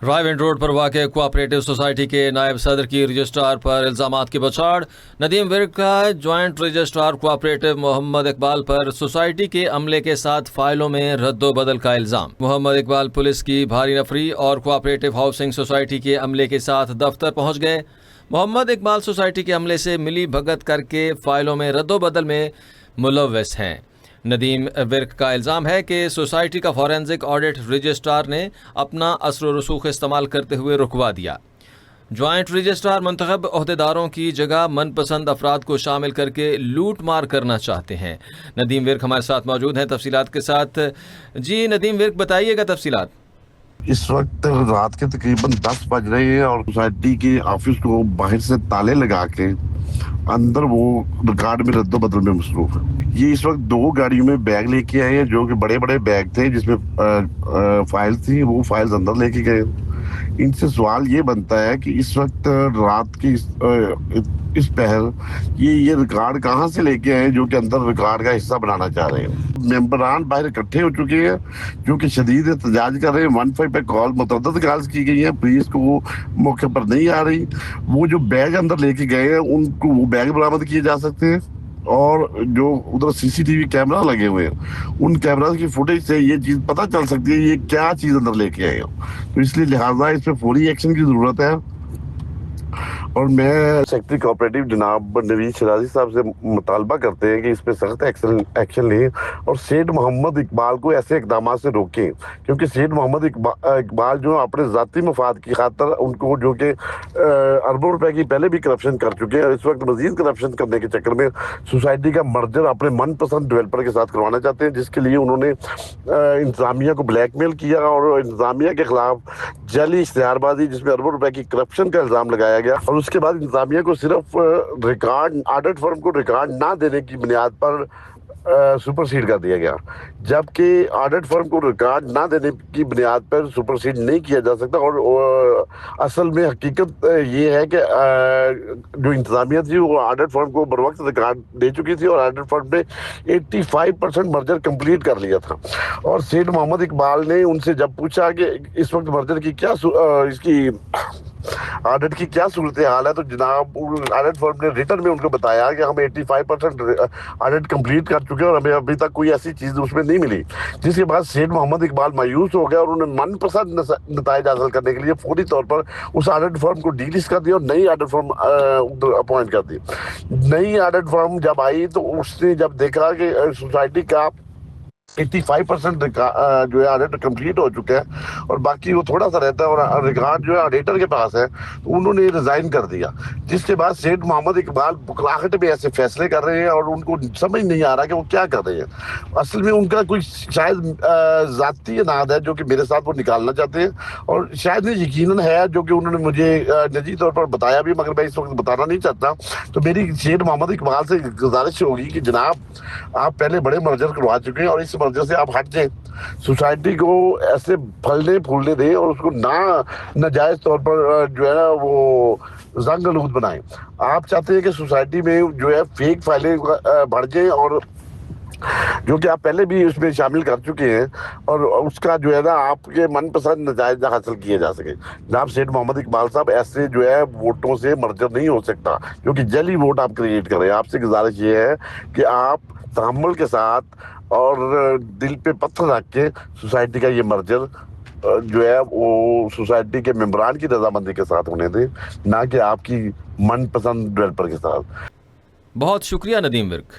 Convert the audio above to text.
Raiwind road پر واقع cooperative society کے نائب صدر کی رجسٹرار پر الزامات کی بچھاڑ۔ ندیم ورک کا جوائنٹ رجسٹرار کوآپریٹو محمد اقبال پر سوسائٹی کے عملے کے ساتھ فائلوں میں رد و بدل کا الزام۔ محمد اقبال پولیس کی بھاری نفری اور کوآپریٹو ہاؤسنگ سوسائٹی کے عملے کے ساتھ دفتر پہنچ گئے۔ محمد اقبال سوسائٹی کے عملے سے ملی بھگت کر کے فائلوں میں رد و بدل میں ملوث ہیں۔ ندیم ورک کا الزام ہے کہ سوسائٹی کا فورینزک آڈٹ رجسٹرار نے اپنا اثر و رسوخ استعمال کرتے ہوئے رکوا دیا۔ جوائنٹ رجسٹرار منتخب عہدیداروں کی جگہ من پسند افراد کو شامل کر کے لوٹ مار کرنا چاہتے ہیں۔ ندیم ورک ہمارے ساتھ موجود ہیں تفصیلات کے ساتھ۔ جی ندیم ورک، بتائیے گا تفصیلات۔ اس وقت رات کے تقریباً 10 بج رہے ہیں اور سوسائٹی کے آفس کو باہر سے تالے لگا کے اندر وہ ریکارڈ میں رد و بدل میں مصروف ہے۔ یہ اس وقت 2 گاڑیوں میں بیگ لے کے آئے ہیں جو کہ بڑے بڑے بیگ تھے جس میں فائل تھی، وہ فائلز اندر لے کے گئے۔ ان سے سوال یہ بنتا ہے کہ اس وقت رات کی اس پہر یہ ریکارڈ کہاں سے لے کے آئے جو کہ اندر ریکارڈ کا حصہ بنانا چاہ رہے ہیں۔ ممبران باہر اکٹھے ہو چکے ہیں جو کہ شدید احتجاج کر رہے ہیں۔ 15 پہ کال متعدد کالز کی گئی ہیں، پولیس کو وہ موقع پر نہیں آ رہی۔ وہ جو بیگ اندر لے کے گئے ہیں ان کو وہ بیگ برآمد کیے جا سکتے ہیں، اور جو ادھر سی سی ٹی وی کیمرہ لگے ہوئے ہیں ان کیمرہ کی فوٹیج سے یہ چیز پتہ چل سکتی ہے یہ کیا چیز اندر لے کے آئے ہو۔ تو اس لیے لہٰذا اس پہ فوری ایکشن کی ضرورت ہے، اور میں سیکرٹری کوآپریٹو جناب نوید شرازی صاحب سے مطالبہ کرتے ہیں کہ اس پہ سخت ایکشن لیں اور سیٹ محمد اقبال کو ایسے اقدامات سے روکیں، کیونکہ سیٹ محمد اقبال جو اپنے ذاتی مفاد کی خاطر ان کو جو کہ اربوں روپے کی پہلے بھی کرپشن کر چکے ہیں، اس وقت مزید کرپشن کرنے کے چکر میں سوسائٹی کا مرجر اپنے من پسند ڈیولپر کے ساتھ کروانا چاہتے ہیں، جس کے لیے انہوں نے انتظامیہ کو بلیک میل کیا اور انتظامیہ کے خلاف جعلی اشتہار بازی جس میں اربوں روپے کی کرپشن کا الزام لگایا گیا، اور اس کے بعد انتظامیہ کو صرف ریکارڈ آڈٹ فرم کو ریکارڈ نہ دینے کی بنیاد پر سپرسیڈ کر دیا گیا، جبکہ آڈٹ فرم کو ریکارڈ نہ دینے کی بنیاد پر سپرسیڈ نہیں کیا جا سکتا۔ اور اصل میں حقیقت یہ ہے کہ جو انتظامیہ تھی وہ آڈٹ فرم کو بروقت ریکارڈ دے چکی تھی اور آڈٹ فرم نے 85% مرجر کمپلیٹ کر لیا تھا۔ اور سیٹ محمد اقبال نے ان سے جب پوچھا کہ اس وقت مرجر کی کیا اس کی آڈٹ کی کیا صورتحال ہے، تو جناب آڈٹ فرم نے ریٹن میں ان کو بتایا کہ ہم 85% آڈٹ کمپلیٹ کر چکے ہیں اور ہمیں ابھی تک کوئی ایسی چیز اس میں نہیں ملی، جس کے بعد سیٹ محمد اقبال مایوس ہو گیا اور انہوں نے من پسند نتائج حاصل کرنے کے لیے فوری طور پر اس آڈٹ فرم کو ڈی لسٹ کر دیا اور نئی آڈٹ فرم اپوائنٹ کر دی۔ نئی آڈٹ فرم جب آئی تو اس نے جب دیکھا کہ سوسائٹی کا 85% جو ہے آڈٹ کمپلیٹ ہو چکا ہے اور باقی وہ تھوڑا سا رہتا ہے اور ریکارڈ جو ہے آڈیٹر کے پاس ہے، تو انہوں نے ریزائن کر دیا، جس کے بعد سیٹ محمد اقبال بکراہٹ میں ایسے فیصلے کر رہے ہیں اور ان کو سمجھ نہیں آ رہا کہ وہ کیا کر رہے ہیں۔ اصل میں ان کا کوئی شاید ذاتی اناد ہے جو کہ میرے ساتھ وہ نکالنا چاہتے ہیں، اور شاید یقیناً ہے جو کہ انہوں نے مجھے نجی طور پر بتایا بھی، مگر میں اس وقت بتانا نہیں چاہتا۔ تو میری سیٹ محمد اقبال سے گزارش ہوگی کہ جناب آپ پہلے بڑے مرجر کروا چکے ہیں اور اس مرجر سے آپ ہٹ جائیں، سوسائٹی کو ایسے پھلنے پھولنے دیں اور اس کو ناجائز طور پر جو ہے نا وہ زنگ آلود بنائیں۔ آپ چاہتے ہیں کہ سوسائٹی میں جو ہے فیک فائلیں بڑھ جائیں اور جو کہ آپ پہلے بھی اس میں شامل کر چکے ہیں، اور اس کا جو ہے نا آپ کے من پسند نتائج حاصل کیے جا سکے۔ جناب سیٹ محمد اقبال صاحب ایسے جو ہے ووٹوں سے مرجر نہیں ہو سکتا، کیونکہ جعلی ووٹ آپ کریٹ کر رہے ہیں۔ آپ سے گزارش یہ ہے کہ آپ تحمل کے ساتھ اور دل پہ پتھر رکھ کے سوسائٹی کا یہ مرجر جو ہے وہ سوسائٹی کے ممبران کی رضامندی کے ساتھ ہونے دیں، نہ کہ آپ کی من پسند ڈیولپر کے ساتھ۔ بہت شکریہ ندیم ورک۔